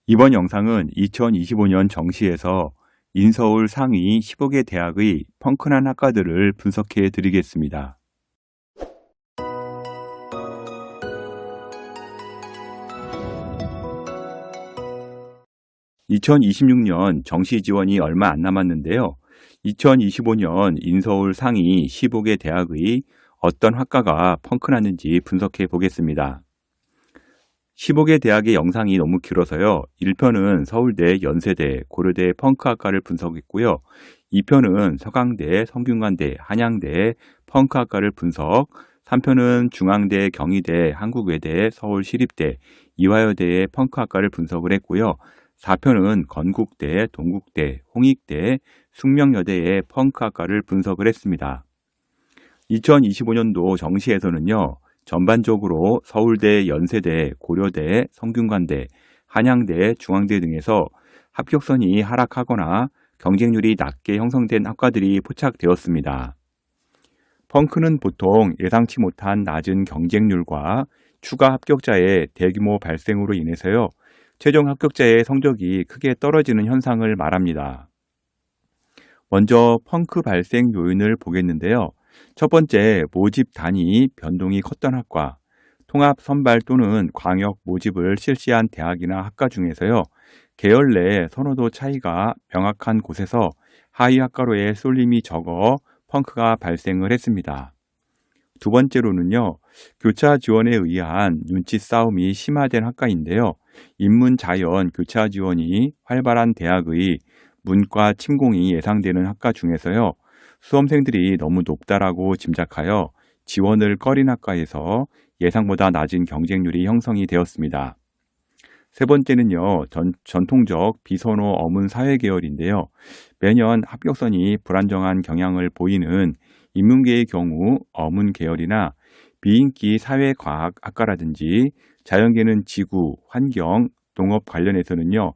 이번 영상은 2025년 정시에서 인서울 상위 15개 대학의 펑크난 학과들을 분석해 드리겠습니다. 2026년 정시 지원이 얼마 안 남았는데요. 2025년 인서울 상위 15개 대학의 어떤 학과가 펑크났는지 분석해 보겠습니다. 15개 대학의 영상이 너무 길어서요. 1편은 서울대, 연세대, 고려대 펑크학과를 분석했고요. 2편은 서강대, 성균관대, 한양대 펑크학과를 분석, 3편은 중앙대, 경희대, 한국외대, 서울시립대, 이화여대의 펑크학과를 분석을 했고요. 4편은 건국대, 동국대, 홍익대, 숙명여대의 펑크학과를 분석을 했습니다. 2025년도 정시에서는요. 전반적으로 서울대, 연세대, 고려대, 성균관대, 한양대, 중앙대 등에서 합격선이 하락하거나 경쟁률이 낮게 형성된 학과들이 포착되었습니다. 펑크는 보통 예상치 못한 낮은 경쟁률과 추가 합격자의 대규모 발생으로 인해서요. 최종 합격자의 성적이 크게 떨어지는 현상을 말합니다. 먼저 펑크 발생 요인을 보겠는데요. 첫 번째, 모집 단위 변동이 컸던 학과, 통합 선발 또는 광역 모집을 실시한 대학이나 학과 중에서요. 계열 내 선호도 차이가 명확한 곳에서 하위 학과로의 쏠림이 적어 펑크가 발생을 했습니다. 두 번째로는요. 교차 지원에 의한 눈치 싸움이 심화된 학과인데요. 인문 자연 교차 지원이 활발한 대학의 문과 침공이 예상되는 학과 중에서요. 수험생들이 너무 높다라고 짐작하여 지원을 꺼린 학과에서 예상보다 낮은 경쟁률이 형성이 되었습니다. 세 번째는요, 전통적 비선호 어문 사회 계열인데요. 매년 합격선이 불안정한 경향을 보이는 인문계의 경우 어문 계열이나 비인기 사회과학 학과라든지 자연계는 지구, 환경, 농업 관련해서는요,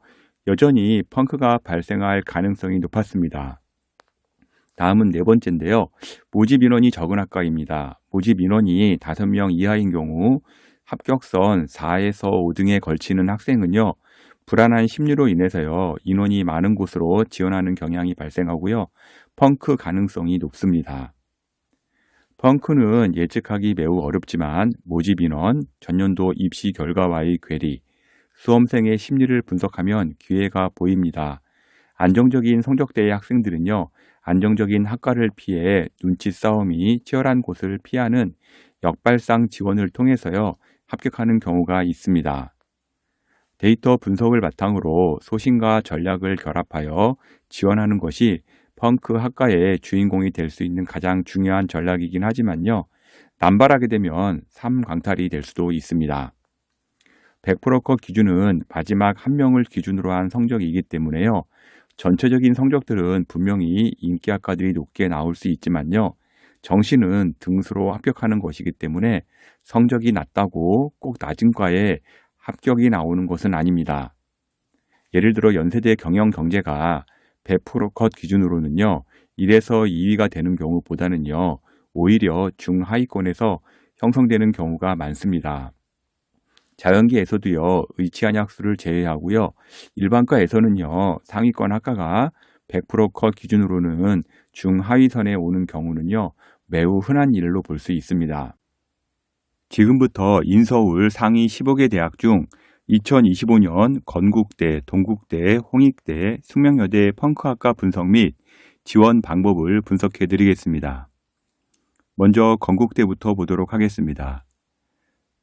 여전히 펑크가 발생할 가능성이 높았습니다. 다음은 네 번째인데요. 모집 인원이 적은 학과입니다. 모집 인원이 5명 이하인 경우 합격선 4에서 5등에 걸치는 학생은요. 불안한 심리로 인해서요. 인원이 많은 곳으로 지원하는 경향이 발생하고요. 펑크 가능성이 높습니다. 펑크는 예측하기 매우 어렵지만 모집 인원, 전년도 입시 결과와의 괴리, 수험생의 심리를 분석하면 기회가 보입니다. 안정적인 성적대의 학생들은요. 안정적인 학과를 피해 눈치 싸움이 치열한 곳을 피하는 역발상 지원을 통해서요. 합격하는 경우가 있습니다. 데이터 분석을 바탕으로 소신과 전략을 결합하여 지원하는 것이 펑크 학과의 주인공이 될 수 있는 가장 중요한 전략이긴 하지만요. 남발하게 되면 삶광탈이 될 수도 있습니다. 100% 컷 기준은 마지막 한 명을 기준으로 한 성적이기 때문에요. 전체적인 성적들은 분명히 인기 학과들이 높게 나올 수 있지만요. 정시는 등수로 합격하는 것이기 때문에 성적이 낮다고 꼭 낮은 과에 합격이 나오는 것은 아닙니다. 예를 들어 연세대 경영경제가 100% 컷 기준으로는요. 1에서 2위가 되는 경우보다는요. 오히려 중하위권에서 형성되는 경우가 많습니다. 자연계에서도요. 의치한약수를 제외하고요. 일반과에서는요. 상위권 학과가 100% 컷 기준으로는 중하위선에 오는 경우는요. 매우 흔한 일로 볼 수 있습니다. 지금부터 인서울 상위 15개 대학 중 2025년 건국대, 동국대, 홍익대, 숙명여대 펑크학과 분석 및 지원 방법을 분석해 드리겠습니다. 먼저 건국대부터 보도록 하겠습니다.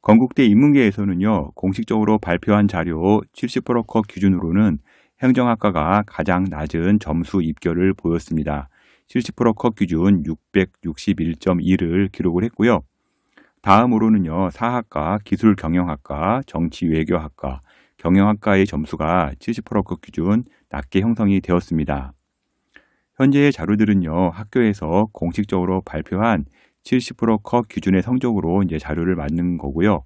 건국대 인문계에서는요, 공식적으로 발표한 자료 70% 컷 기준으로는 행정학과가 가장 낮은 점수 입결을 보였습니다. 70% 컷 기준 661.2를 기록을 했고요. 다음으로는요, 사학과, 기술경영학과, 정치외교학과, 경영학과의 점수가 70%컷 기준 낮게 형성이 되었습니다. 현재의 자료들은요, 학교에서 공식적으로 발표한 70% 컷 기준의 성적으로 이제 자료를 만든 거고요.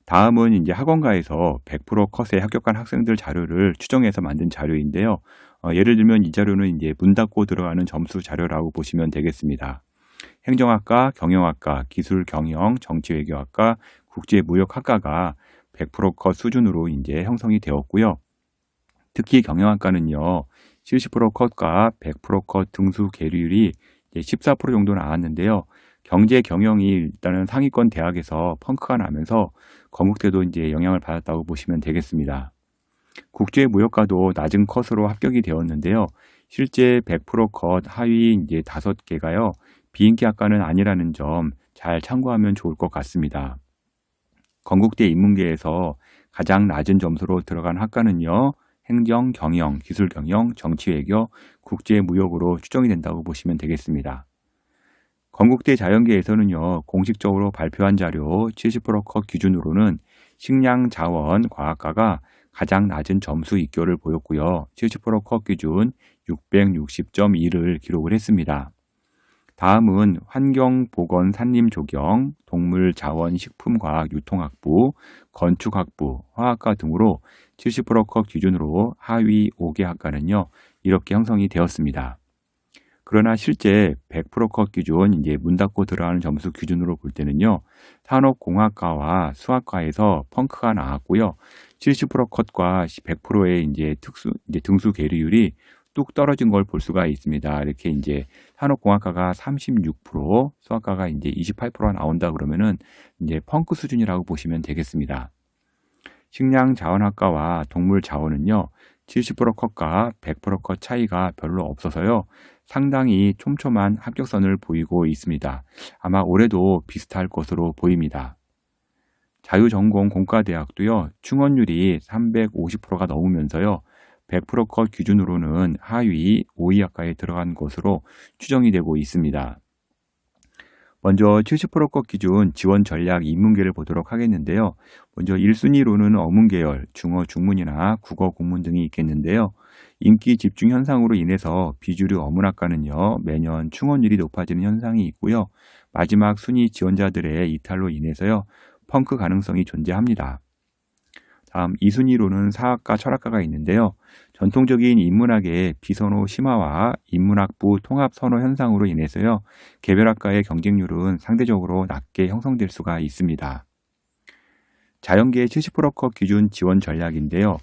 다음은 이제 학원가에서 100% 컷에 합격한 학생들 자료를 추정해서 만든 자료인데요. 예를 들면 이 자료는 이제 문 닫고 들어가는 점수 자료라고 보시면 되겠습니다. 행정학과, 경영학과, 기술경영, 정치외교학과, 국제무역학과가 100% 컷 수준으로 이제 형성이 되었고요. 특히 경영학과는요, 70% 컷과 100% 컷 등수 계류율이 14% 정도 나왔는데요. 경제 경영이 일단은 상위권 대학에서 펑크가 나면서 건국대도 이제 영향을 받았다고 보시면 되겠습니다. 국제무역과도 낮은 컷으로 합격이 되었는데요. 실제 100%컷 하위 이제 5개가요. 비인기 학과는 아니라는 점 잘 참고하면 좋을 것 같습니다. 건국대 인문계에서 가장 낮은 점수로 들어간 학과는요. 행정, 경영, 기술 경영, 정치 외교, 국제무역으로 추정이 된다고 보시면 되겠습니다. 건국대 자연계에서는요. 공식적으로 발표한 자료 70%컷 기준으로는 식량자원과학과가 가장 낮은 점수 입결을 보였고요. 70%컷 기준 660.2를 기록을 했습니다. 다음은 환경보건산림조경, 동물자원식품과학유통학부, 건축학부, 화학과 등으로 70%컷 기준으로 하위 5개 학과는요. 이렇게 형성이 되었습니다. 그러나 실제 100%컷 기준 이제 문 닫고 들어가는 점수 기준으로 볼 때는요. 산업공학과와 수학과에서 펑크가 나왔고요. 70%컷과 100%의 이제 등수 계류율이 뚝 떨어진 걸 볼 수가 있습니다. 이렇게 이제 산업공학과가 36%, 수학과가 이제 28%가 나온다 그러면은 이제 펑크 수준이라고 보시면 되겠습니다. 식량자원학과와 동물자원은요. 70% 컷과 100% 컷 차이가 별로 없어서요. 상당히 촘촘한 합격선을 보이고 있습니다. 아마 올해도 비슷할 것으로 보입니다. 자유전공 공과대학도요. 충원율이 350%가 넘으면서요. 100% 컷 기준으로는 하위 5위 학과에 들어간 것으로 추정이 되고 있습니다. 먼저 70% 컷 기준 지원 전략 인문계를 보도록 하겠는데요. 먼저 1순위로는 어문계열, 중어, 중문이나 국어, 국문 등이 있겠는데요. 인기 집중 현상으로 인해서 비주류 어문학과는요. 매년 충원율이 높아지는 현상이 있고요. 마지막 순위 지원자들의 이탈로 인해서요. 펑크 가능성이 존재합니다. 다음 2순위로는 사학과, 철학과가 있는데요. 전통적인 인문학의 비선호 심화와 인문학부 통합 선호 현상으로 인해서요. 개별학과의 경쟁률은 상대적으로 낮게 형성될 수가 있습니다. 자연계의 70%컷 기준 지원 전략인데요.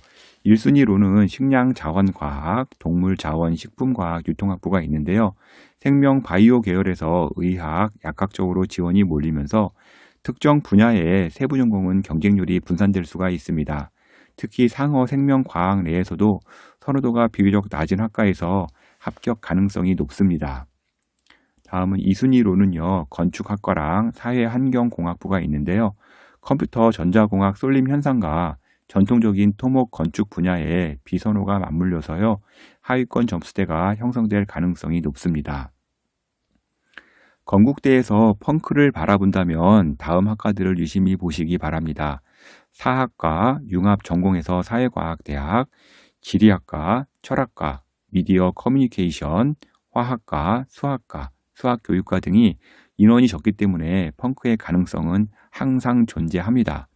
1순위로는 식량자원과학, 동물자원식품과학, 유통학부가 있는데요. 생명 바이오 계열에서 의학, 약학적으로 지원이 몰리면서 특정 분야의 세부 전공은 경쟁률이 분산될 수가 있습니다. 특히 상어 생명과학 내에서도 선호도가 비교적 낮은 학과에서 합격 가능성이 높습니다. 다음은 2순위로는요. 건축학과랑 사회환경공학부가 있는데요. 컴퓨터 전자공학 쏠림 현상과 전통적인 토목 건축 분야의 비선호가 맞물려서요. 하위권 점수대가 형성될 가능성이 높습니다. 건국대에서 펑크를 바라본다면 다음 학과들을 유심히 보시기 바랍니다. 사학과, 융합전공에서 사회과학대학, 지리학과, 철학과, 미디어 커뮤니케이션, 화학과, 수학과, 수학교육과 등이 인원이 적기 때문에 펑크의 가능성은 항상 존재합니다.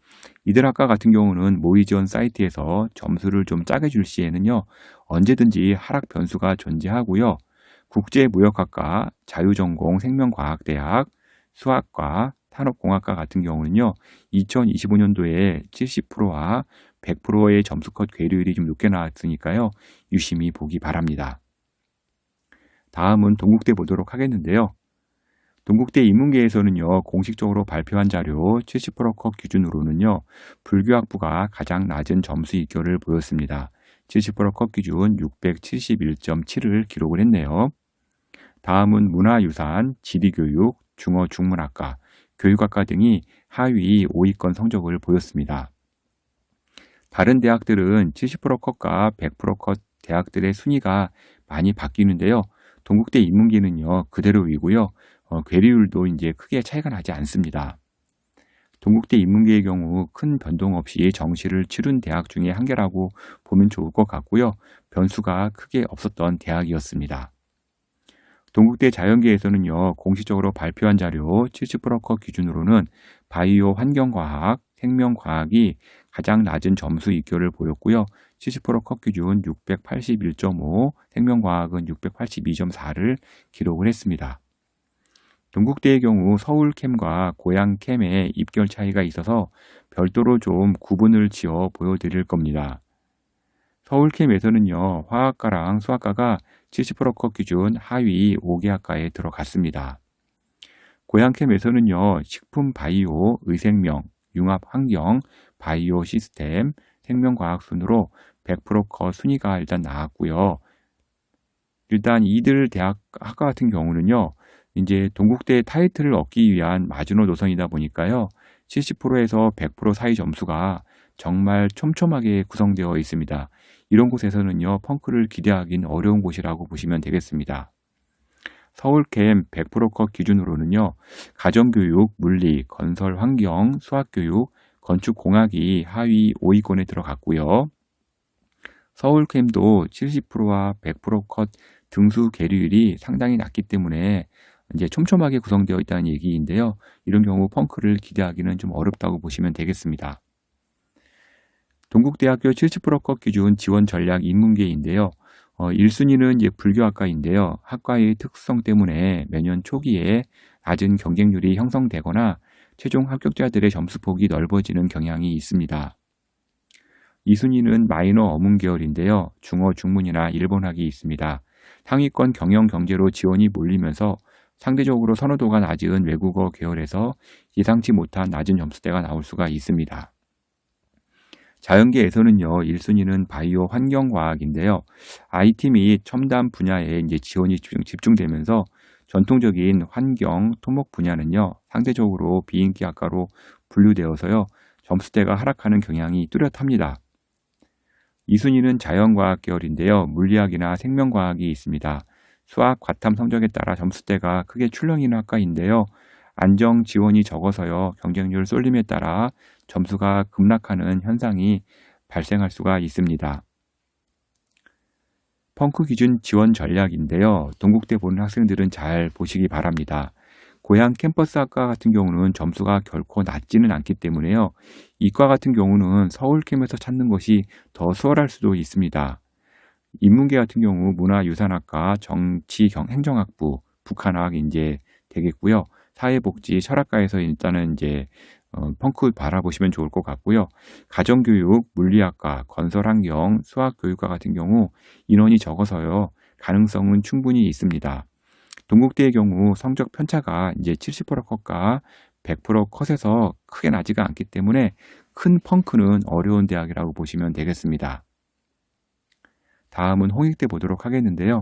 이들 학과 같은 경우는 모의 지원 사이트에서 점수를 좀 짜게 줄 시에는요. 언제든지 하락 변수가 존재하고요. 국제무역학과, 자유전공 생명과학대학, 수학과, 산업공학과 같은 경우는요. 2025년도에 70%와 100%의 점수컷 괴류율이 좀 높게 나왔으니까요. 유심히 보기 바랍니다. 다음은 동국대 보도록 하겠는데요. 동국대 인문계에서는요. 공식적으로 발표한 자료 70%컷 기준으로는요. 불교학부가 가장 낮은 점수 입결을 보였습니다. 70%컷 기준 671.7을 기록을 했네요. 다음은 문화유산, 지리교육, 중어, 중문학과, 교육학과 등이 하위 5위권 성적을 보였습니다. 다른 대학들은 70%컷과 100%컷 대학들의 순위가 많이 바뀌는데요. 동국대 인문계는요. 그대로이고요. 괴리율도 이제 크게 차이가 나지 않습니다. 동국대 인문계의 경우 큰 변동 없이 정시를 치룬 대학 중에 한 개라고 보면 좋을 것 같고요. 변수가 크게 없었던 대학이었습니다. 동국대 자연계에서는요. 공식적으로 발표한 자료 70%컷 기준으로는 바이오 환경과학, 생명과학이 가장 낮은 점수 입결을 보였고요. 70%컷 기준 681.5, 생명과학은 682.4를 기록을 했습니다. 동국대의 경우 서울캠과 고양캠의 입결 차이가 있어서 별도로 좀 구분을 지어 보여드릴 겁니다. 서울캠에서는요, 화학과랑 수학과가 70%컷 기준 하위 5개 학과에 들어갔습니다. 고양캠에서는요, 식품 바이오, 의생명, 융합 환경, 바이오 시스템, 생명과학 순으로 100%컷 순위가 일단 나왔고요. 일단 이들 대학 학과 같은 경우는요, 이제 동국대 타이틀을 얻기 위한 마지노 노선이다 보니까요, 70%에서 100% 사이 점수가 정말 촘촘하게 구성되어 있습니다. 이런 곳에서는요, 펑크를 기대하긴 어려운 곳이라고 보시면 되겠습니다. 서울캠 100%컷 기준으로는요, 가정교육, 물리, 건설 환경, 수학교육, 건축공학이 하위 5위권에 들어갔고요. 서울캠도 70%와 100%컷 등수 계류율이 상당히 낮기 때문에 이제 촘촘하게 구성되어 있다는 얘기인데요. 이런 경우 펑크를 기대하기는 좀 어렵다고 보시면 되겠습니다. 동국대학교 70%컷 기준 지원 전략 인문계인데요. 1순위는 이제 불교학과인데요. 학과의 특수성 때문에 매년 초기에 낮은 경쟁률이 형성되거나 최종 합격자들의 점수폭이 넓어지는 경향이 있습니다. 2순위는 마이너 어문 계열인데요. 중어, 중문이나 일본학이 있습니다. 상위권 경영 경제로 지원이 몰리면서 상대적으로 선호도가 낮은 외국어 계열에서 예상치 못한 낮은 점수대가 나올 수가 있습니다. 자연계에서는요, 1순위는 바이오 환경과학인데요. IT 및 첨단 분야에 이제 지원이 집중되면서 전통적인 환경, 토목 분야는요, 상대적으로 비인기 학과로 분류되어서요, 점수대가 하락하는 경향이 뚜렷합니다. 2순위는 자연과학 계열인데요. 물리학이나 생명과학이 있습니다. 수학, 과탐 성적에 따라 점수대가 크게 출렁이는 학과인데요. 안정 지원이 적어서요. 경쟁률 쏠림에 따라 점수가 급락하는 현상이 발생할 수가 있습니다. 펑크 기준 지원 전략인데요. 동국대 보는 학생들은 잘 보시기 바랍니다. 고향 캠퍼스 학과 같은 경우는 점수가 결코 낮지는 않기 때문에요. 이과 같은 경우는 서울캠에서 찾는 것이 더 수월할 수도 있습니다. 인문계 같은 경우 문화유산학과, 정치행정학부, 북한학 이제 되겠고요. 사회복지, 철학과에서 일단은 이제 펑크 바라보시면 좋을 것 같고요. 가정교육, 물리학과, 건설환경, 수학교육과 같은 경우 인원이 적어서요. 가능성은 충분히 있습니다. 동국대의 경우 성적 편차가 이제 70% 컷과 100% 컷에서 크게 나지가 않기 때문에 큰 펑크는 어려운 대학이라고 보시면 되겠습니다. 다음은 홍익대 보도록 하겠는데요.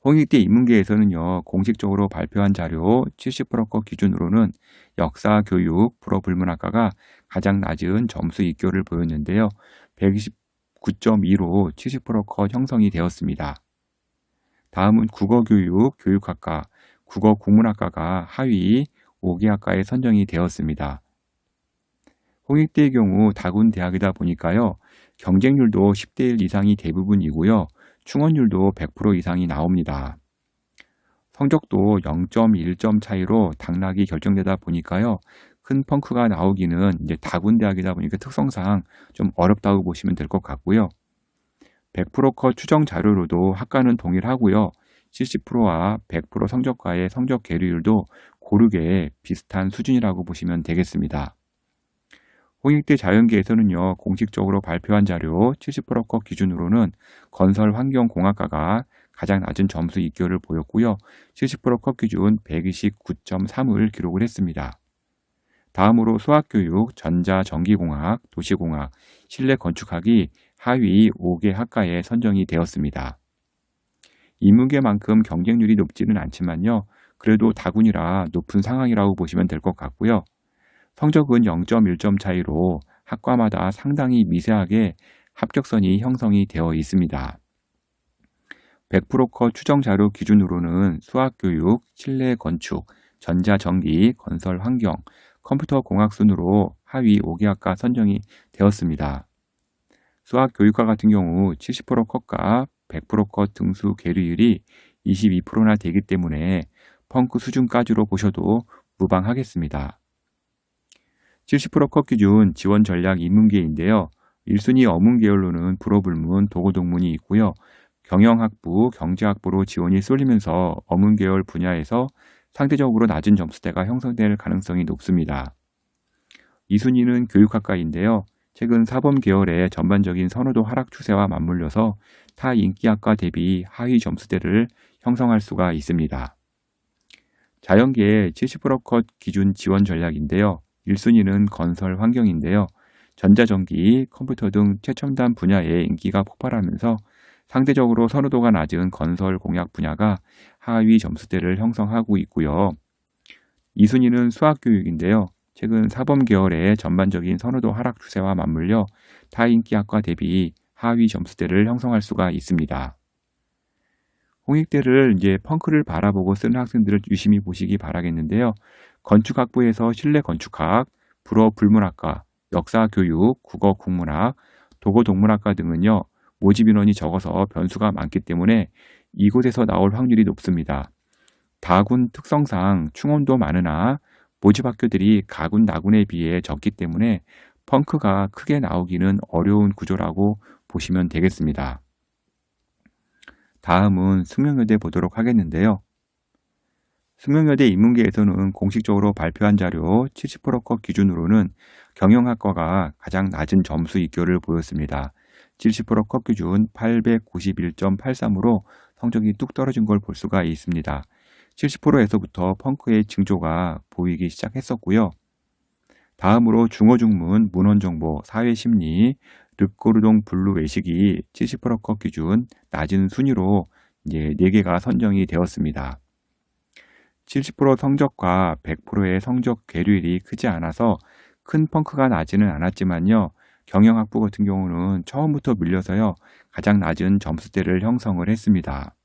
홍익대 인문계에서는요, 공식적으로 발표한 자료 70%컷 기준으로는 역사, 교육, 불어불문학과가 가장 낮은 점수 입교를 보였는데요. 129.2로 70%컷 형성이 되었습니다. 다음은 국어교육, 교육학과, 국어국문학과가 하위 5개 학과에 선정이 되었습니다. 홍익대의 경우 다군대학이다 보니까요. 경쟁률도 10대 1 이상이 대부분이고요. 충원율도 100% 이상이 나옵니다. 성적도 0.1점 차이로 당락이 결정되다 보니까요. 큰 펑크가 나오기는 이제 다군대학이다 보니까 특성상 좀 어렵다고 보시면 될 것 같고요. 100%컷 추정 자료로도 학과는 동일하고요. 70%와 100% 성적과의 성적 계류율도 고르게 비슷한 수준이라고 보시면 되겠습니다. 홍익대 자연계에서는요, 공식적으로 발표한 자료 70%컷 기준으로는 건설환경공학과가 가장 낮은 점수 입교를 보였고요. 70%컷 기준 129.3을 기록을 했습니다. 다음으로 수학교육, 전자전기공학, 도시공학, 실내건축학이 하위 5개 학과에 선정이 되었습니다. 인문계만큼 경쟁률이 높지는 않지만요. 그래도 다군이라 높은 상황이라고 보시면 될 것 같고요. 성적은 0.1점 차이로 학과마다 상당히 미세하게 합격선이 형성이 되어 있습니다. 100%컷 추정자료 기준으로는 수학교육, 실내건축, 전자전기, 건설환경, 컴퓨터공학 순으로 하위 5개 학과 선정이 되었습니다. 수학교육과 같은 경우 70% 컷과 100% 컷 등수 계류율이 22%나 되기 때문에 펑크 수준까지로 보셔도 무방하겠습니다. 70%컷 기준 지원 전략 인문계인데요. 1순위 어문 계열로는 불어불문, 도고동문이 있고요. 경영학부, 경제학부로 지원이 쏠리면서 어문 계열 분야에서 상대적으로 낮은 점수대가 형성될 가능성이 높습니다. 2순위는 교육학과인데요. 최근 사범 계열의 전반적인 선호도 하락 추세와 맞물려서 타 인기학과 대비 하위 점수대를 형성할 수가 있습니다. 자연계의 70% 컷 기준 지원 전략인데요. 1순위는 건설 환경인데요. 전자전기, 컴퓨터 등 최첨단 분야의 인기가 폭발하면서 상대적으로 선호도가 낮은 건설 공약 분야가 하위 점수대를 형성하고 있고요. 2순위는 수학교육인데요. 최근 사범 계열의 전반적인 선호도 하락 추세와 맞물려 타인기학과 대비 하위 점수대를 형성할 수가 있습니다. 홍익대를 이제 펑크를 바라보고 쓰는 학생들을 유심히 보시기 바라겠는데요. 건축학부에서 실내 건축학, 불어 불문학과, 역사교육, 국어 국문학, 도고 동문학과 등은요. 모집 인원이 적어서 변수가 많기 때문에 이곳에서 나올 확률이 높습니다. 다군 특성상 충원도 많으나 모집 학교들이 가군 나군에 비해 적기 때문에 펑크가 크게 나오기는 어려운 구조라고 보시면 되겠습니다. 다음은 숙명여대 보도록 하겠는데요. 숙명여대 인문계에서는 공식적으로 발표한 자료 70%컷 기준으로는 경영학과가 가장 낮은 점수 입결을 보였습니다. 70%컷 기준 891.83으로 성적이 뚝 떨어진 걸 볼 수가 있습니다. 70%에서부터 펑크의 징조가 보이기 시작했었고요. 다음으로 중어중문, 문헌정보, 사회심리, 르꼬르동 블루 외식이 70%컷 기준 낮은 순위로 이제 4개가 선정이 되었습니다. 70% 성적과 100%의 성적 괴율이 크지 않아서 큰 펑크가 나지는 않았지만요. 경영학부 같은 경우는 처음부터 밀려서요. 가장 낮은 점수대를 형성을 했습니다.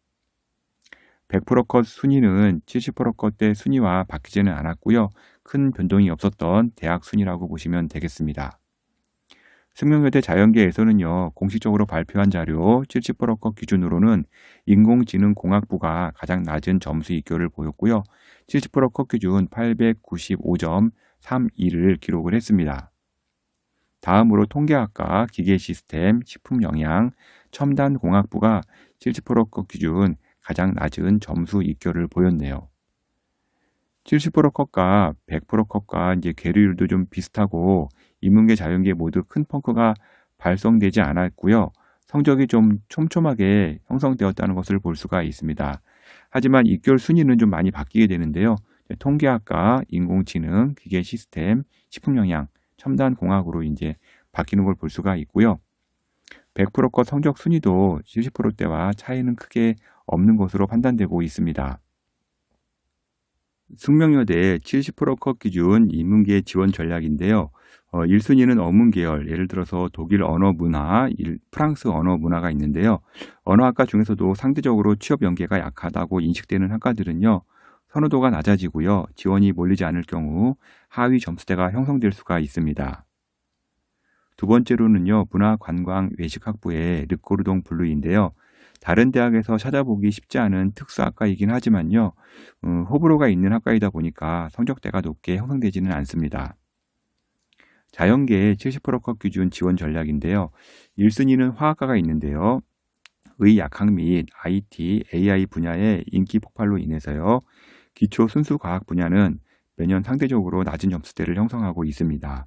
100%컷 순위는 70%컷대 순위와 바뀌지는 않았고요. 큰 변동이 없었던 대학 순위라고 보시면 되겠습니다. 숙명여대 자연계에서는요. 공식적으로 발표한 자료 70%컷 기준으로는 인공지능공학부가 가장 낮은 점수 입결을 보였고요. 70%컷 기준 895.32를 기록을 했습니다. 다음으로 통계학과, 기계시스템, 식품영양, 첨단공학부가 70%컷 기준 가장 낮은 점수 입결을 보였네요. 70% 컷과 100% 컷과 이제 괴류율도 좀 비슷하고 인문계, 자연계 모두 큰 펑크가 발생되지 않았고요. 성적이 좀 촘촘하게 형성되었다는 것을 볼 수가 있습니다. 하지만 입결 순위는 좀 많이 바뀌게 되는데요. 통계학과, 인공지능, 기계시스템, 식품영양, 첨단공학으로 이제 바뀌는 걸 볼 수가 있고요. 100% 컷 성적 순위도 70%대와 차이는 크게 없는 것으로 판단되고 있습니다. 숙명여대 70% 컷 기준 인문계 지원 전략인데요. 1순위는 어문 계열, 예를 들어서 독일 언어 문화, 프랑스 언어 문화가 있는데요. 언어학과 중에서도 상대적으로 취업 연계가 약하다고 인식되는 학과들은요. 선호도가 낮아지고요. 지원이 몰리지 않을 경우 하위 점수대가 형성될 수가 있습니다. 두 번째로는요. 문화관광 외식학부의 르꼬르동 블루인데요. 다른 대학에서 찾아보기 쉽지 않은 특수학과이긴 하지만요. 호불호가 있는 학과이다 보니까 성적대가 높게 형성되지는 않습니다. 자연계 70%컷 기준 지원 전략인데요. 1순위는 화학과가 있는데요. 의약학 및 IT, AI 분야의 인기 폭발로 인해서요. 기초 순수과학 분야는 매년 상대적으로 낮은 점수대를 형성하고 있습니다.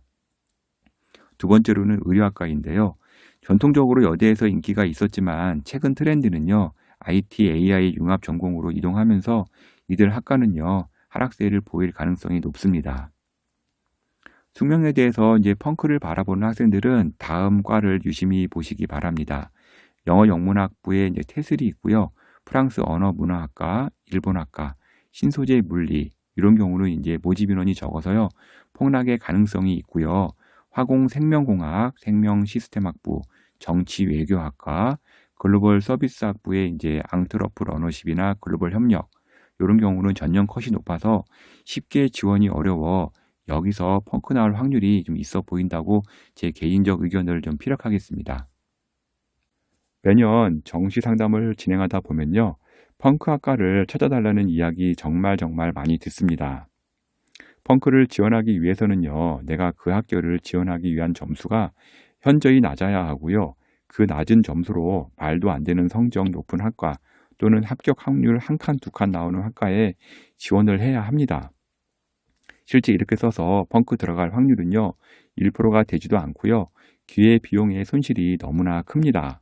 두 번째로는 의료학과인데요. 전통적으로 여대에서 인기가 있었지만 최근 트렌드는요. IT, AI 융합 전공으로 이동하면서 이들 학과는요. 하락세를 보일 가능성이 높습니다. 숙명여대에서 이제 펑크를 바라보는 학생들은 다음 과를 유심히 보시기 바랍니다. 영어 영문학부에 이제 태슬이 있고요. 프랑스 언어 문화학과, 일본학과, 신소재 물리 이런 경우는 이제 모집 인원이 적어서요. 폭락의 가능성이 있고요. 화공 생명공학, 생명시스템학부, 정치외교학과, 글로벌 서비스학부의 이제 앙트러프 러너십이나 글로벌 협력 이런 경우는 전년 컷이 높아서 쉽게 지원이 어려워 여기서 펑크 나올 확률이 좀 있어 보인다고 제 개인적 의견을 좀 피력하겠습니다. 매년 정시 상담을 진행하다 보면요. 펑크 학과를 찾아달라는 이야기 정말 많이 듣습니다. 펑크를 지원하기 위해서는요. 내가 그 학교를 지원하기 위한 점수가 현저히 낮아야 하고요. 그 낮은 점수로 말도 안 되는 성적 높은 학과 또는 합격 확률 한 칸, 두 칸 나오는 학과에 지원을 해야 합니다. 실제 이렇게 써서 펑크 들어갈 확률은요. 1%가 되지도 않고요. 기회 비용의 손실이 너무나 큽니다.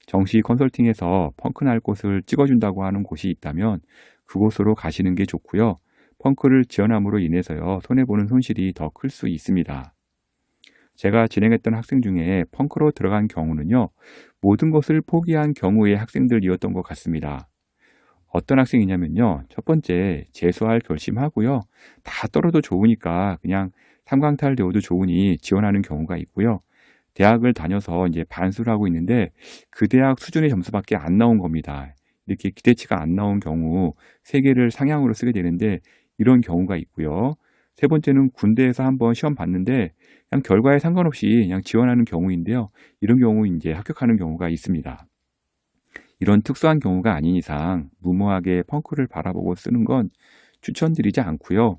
정시 컨설팅에서 펑크 날 곳을 찍어준다고 하는 곳이 있다면 그곳으로 가시는 게 좋고요. 펑크를 지원함으로 인해서요, 손해보는 손실이 더 클 수 있습니다. 제가 진행했던 학생 중에 펑크로 들어간 경우는요, 모든 것을 포기한 경우의 학생들이었던 것 같습니다. 어떤 학생이냐면요, 첫 번째 재수할 결심하고요, 다 떨어도 좋으니까 그냥 삼광탈 되어도 좋으니 지원하는 경우가 있고요. 대학을 다녀서 이제 반수를 하고 있는데 그 대학 수준의 점수밖에 안 나온 겁니다. 이렇게 기대치가 안 나온 경우 세 개를 상향으로 쓰게 되는데 이런 경우가 있고요. 세 번째는 군대에서 한번 시험 봤는데 그냥 결과에 상관없이 그냥 지원하는 경우인데요. 이런 경우 이제 합격하는 경우가 있습니다. 이런 특수한 경우가 아닌 이상 무모하게 펑크를 바라보고 쓰는 건 추천드리지 않고요.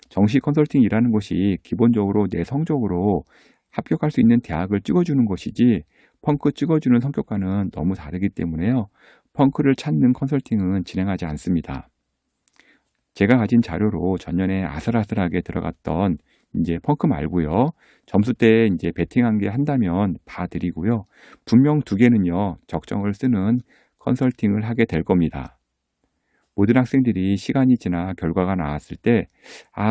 정시 컨설팅이라는 것이 기본적으로 내 성적으로 합격할 수 있는 대학을 찍어주는 것이지 펑크 찍어주는 성격과는 너무 다르기 때문에요. 펑크를 찾는 컨설팅은 진행하지 않습니다. 제가 가진 자료로 전년에 아슬아슬하게 들어갔던 이제 펑크 말고요. 점수대에 이제 베팅한 게 한다면 봐드리고요. 분명 두 개는요, 적정을 쓰는 컨설팅을 하게 될 겁니다. 모든 학생들이 시간이 지나 결과가 나왔을 때,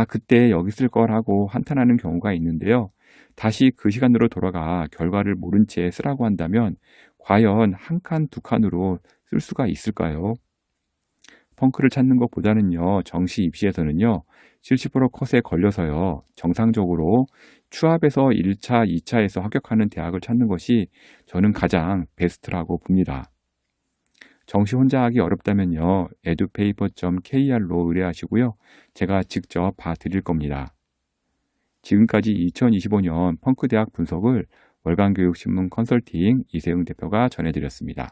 그때 여기 쓸 거라고 한탄하는 경우가 있는데요. 다시 그 시간으로 돌아가 결과를 모른 채 쓰라고 한다면, 과연 한 칸, 두 칸으로 쓸 수가 있을까요? 펑크를 찾는 것보다는요, 정시 입시에서는요, 70% 컷에 걸려서요, 정상적으로 추합에서 1차, 2차에서 합격하는 대학을 찾는 것이 저는 가장 베스트라고 봅니다. 정시 혼자 하기 어렵다면요, edupaper.kr로 의뢰하시고요, 제가 직접 봐드릴 겁니다. 지금까지 2025년 펑크 대학 분석을 월간교육신문 컨설팅 이세흥 대표가 전해드렸습니다.